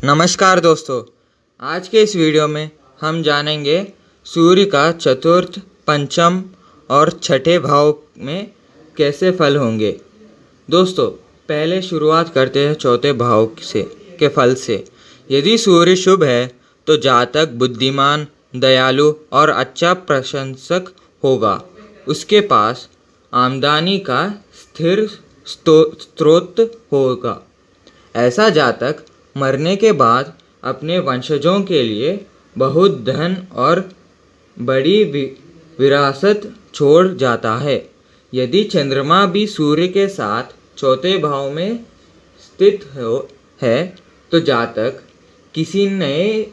नमस्कार दोस्तों, आज के इस वीडियो में हम जानेंगे सूर्य का चतुर्थ, पंचम और छठे भाव में कैसे फल होंगे। दोस्तों, पहले शुरुआत करते हैं चौथे भाव के फल से। यदि सूर्य शुभ है तो जातक बुद्धिमान, दयालु और अच्छा प्रशंसक होगा। उसके पास आमदनी का स्थिर स्रोत होगा। ऐसा जातक मरने के बाद अपने वंशजों के लिए बहुत धन और बड़ी विरासत छोड़ जाता है। यदि चंद्रमा भी सूर्य के साथ चौथे भाव में स्थित है तो जातक किसी नए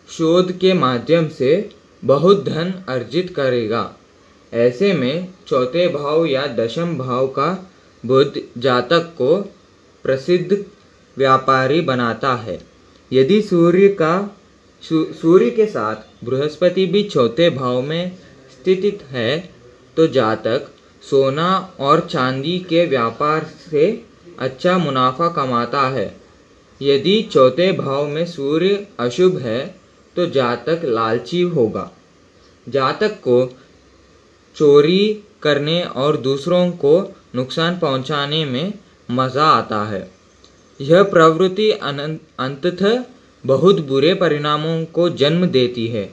शोध के माध्यम से बहुत धन अर्जित करेगा। ऐसे में चौथे भाव या दशम भाव का बुध जातक को प्रसिद्ध व्यापारी बनाता है। यदि सूर्य के साथ बृहस्पति भी चौथे भाव में स्थित है तो जातक सोना और चांदी के व्यापार से अच्छा मुनाफा कमाता है। यदि चौथे भाव में सूर्य अशुभ है तो जातक लालची होगा। जातक को चोरी करने और दूसरों को नुकसान पहुंचाने में मज़ा आता है। यह प्रवृत्ति अंततः बहुत बुरे परिणामों को जन्म देती है।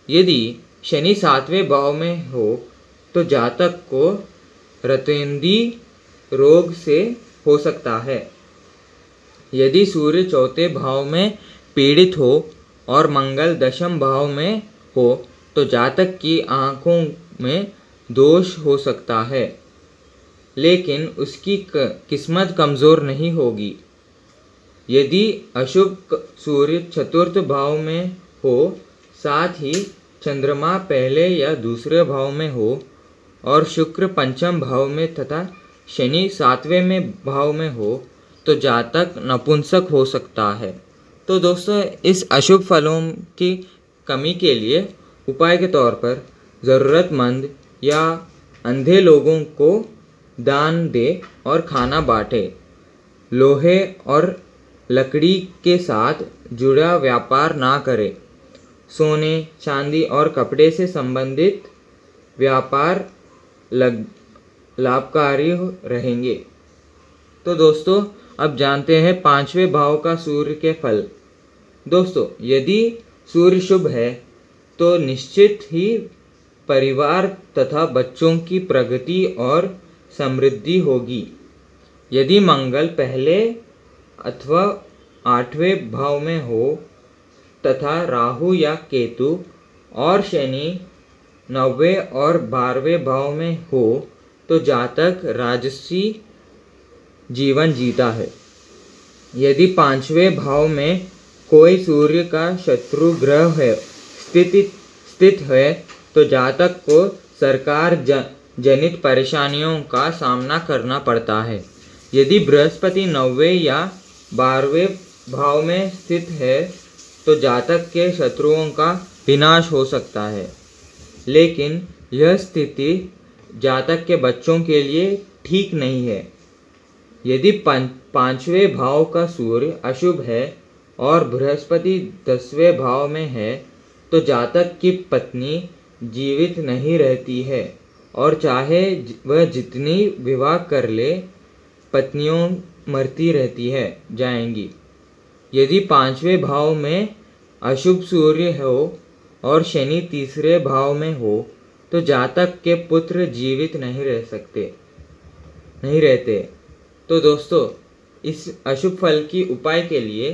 यदि शनि सातवें भाव में हो तो जातक को रतेंदी रोग से हो सकता है। यदि सूर्य चौथे भाव में पीड़ित हो और मंगल दशम भाव में हो तो जातक की आँखों में दोष हो सकता है, लेकिन उसकी किस्मत कमज़ोर नहीं होगी। यदि अशुभ सूर्य चतुर्थ भाव में हो, साथ ही चंद्रमा पहले या दूसरे भाव में हो और शुक्र पंचम भाव में तथा शनि सातवें भाव में हो तो जातक नपुंसक हो सकता है। तो दोस्तों, इस अशुभ फलों की कमी के लिए उपाय के तौर पर ज़रूरतमंद या अंधे लोगों को दान दे और खाना बांटे। लोहे और लकड़ी के साथ जुड़ा व्यापार ना करें। सोने, चांदी और कपड़े से संबंधित व्यापार लाभकारी रहेंगे। तो दोस्तों, अब जानते हैं पांचवें भाव का सूर्य के फल। दोस्तों, यदि सूर्य शुभ है तो निश्चित ही परिवार तथा बच्चों की प्रगति और समृद्धि होगी। यदि मंगल पहले अथवा आठवें भाव में हो तथा राहु या केतु और शनि नौवें और 12वें भाव में हो तो जातक राजसी जीवन जीता है। यदि पांचवें भाव में कोई सूर्य का शत्रु ग्रह है स्थित है तो जातक को सरकार जनित परेशानियों का सामना करना पड़ता है। यदि बृहस्पति 9वें या 12वें भाव में स्थित है तो जातक के शत्रुओं का विनाश हो सकता है, लेकिन यह स्थिति जातक के बच्चों के लिए ठीक नहीं है। यदि पांचवें भाव का सूर्य अशुभ है और बृहस्पति 10वें भाव में है तो जातक की पत्नी जीवित नहीं रहती है और चाहे वह जितनी विवाह कर ले, पत्नियों मरती रहती जाएंगी। यदि पांचवें भाव में अशुभ सूर्य हो और शनि तीसरे भाव में हो तो जातक के पुत्र जीवित नहीं रहते। तो दोस्तों, इस अशुभ फल की उपाय के लिए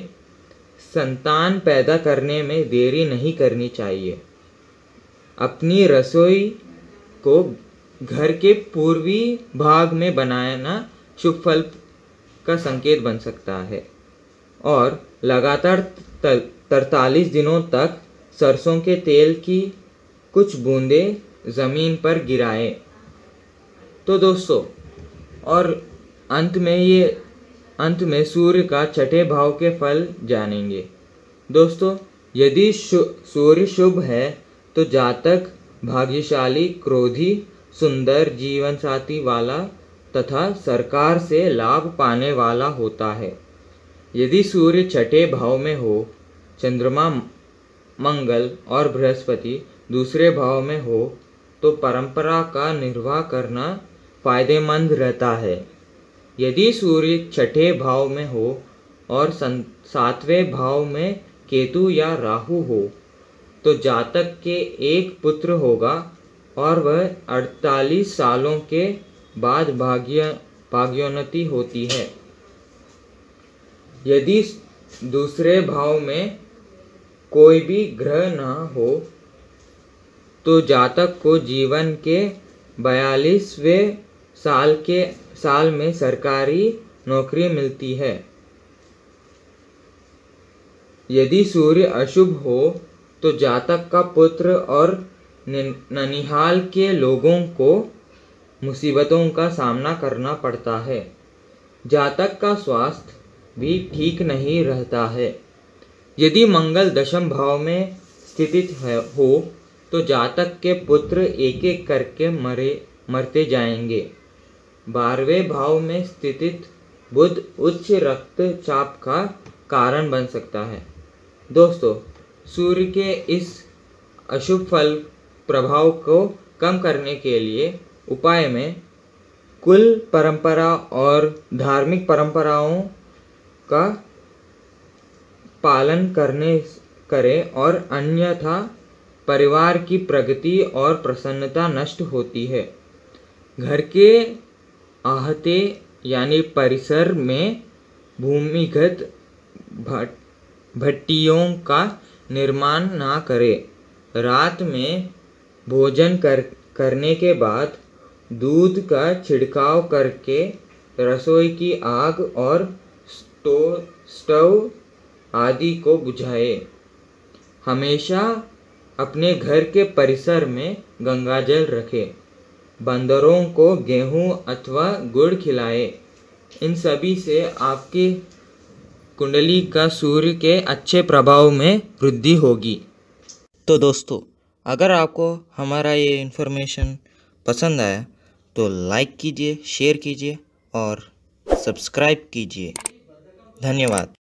संतान पैदा करने में देरी नहीं करनी चाहिए। अपनी रसोई को घर के पूर्वी भाग में बनाना शुभ फल का संकेत बन सकता है और लगातार 43 दिनों तक सरसों के तेल की कुछ बूंदें ज़मीन पर गिराएं। तो दोस्तों, और अंत में सूर्य का छठे भाव के फल जानेंगे। दोस्तों, यदि सूर्य शुभ है तो जातक भाग्यशाली, क्रोधी, सुंदर जीवन साथी वाला तथा सरकार से लाभ पाने वाला होता है। यदि सूर्य छठे भाव में हो, चंद्रमा, मंगल और बृहस्पति दूसरे भाव में हो तो परंपरा का निर्वाह करना फायदेमंद रहता है। यदि सूर्य छठे भाव में हो और सातवें भाव में केतु या राहु हो तो जातक के एक पुत्र होगा और वह 48 सालों के बाद भाग्योन्नति होती है। यदि दूसरे भाव में कोई भी ग्रह न हो तो जातक को जीवन के 42वें साल में सरकारी नौकरी मिलती है। यदि सूर्य अशुभ हो तो जातक का पुत्र और ननिहाल के लोगों को मुसीबतों का सामना करना पड़ता है। जातक का स्वास्थ्य भी ठीक नहीं रहता है। यदि मंगल दशम भाव में स्थित हो तो जातक के पुत्र एक एक करके मरते जाएंगे। 12वें भाव में स्थित बुध उच्च रक्तचाप का कारण बन सकता है। दोस्तों, सूर्य के इस अशुभ फल प्रभाव को कम करने के लिए उपाय में कुल परंपरा और धार्मिक परंपराओं का पालन करें और अन्यथा परिवार की प्रगति और प्रसन्नता नष्ट होती है। घर के आहते यानी परिसर में भूमिगत भट्टियों का निर्माण ना करें। रात में भोजन करने के बाद दूध का छिड़काव करके रसोई की आग और स्टोव आदि को बुझाएं। हमेशा अपने घर के परिसर में गंगाजल रखें। बंदरों को गेहूं अथवा गुड़ खिलाएं। इन सभी से आपकी कुंडली का सूर्य के अच्छे प्रभाव में वृद्धि होगी। तो दोस्तों, अगर आपको हमारा ये इन्फॉर्मेशन पसंद आया तो लाइक कीजिए, शेयर कीजिए और सब्सक्राइब कीजिए। धन्यवाद।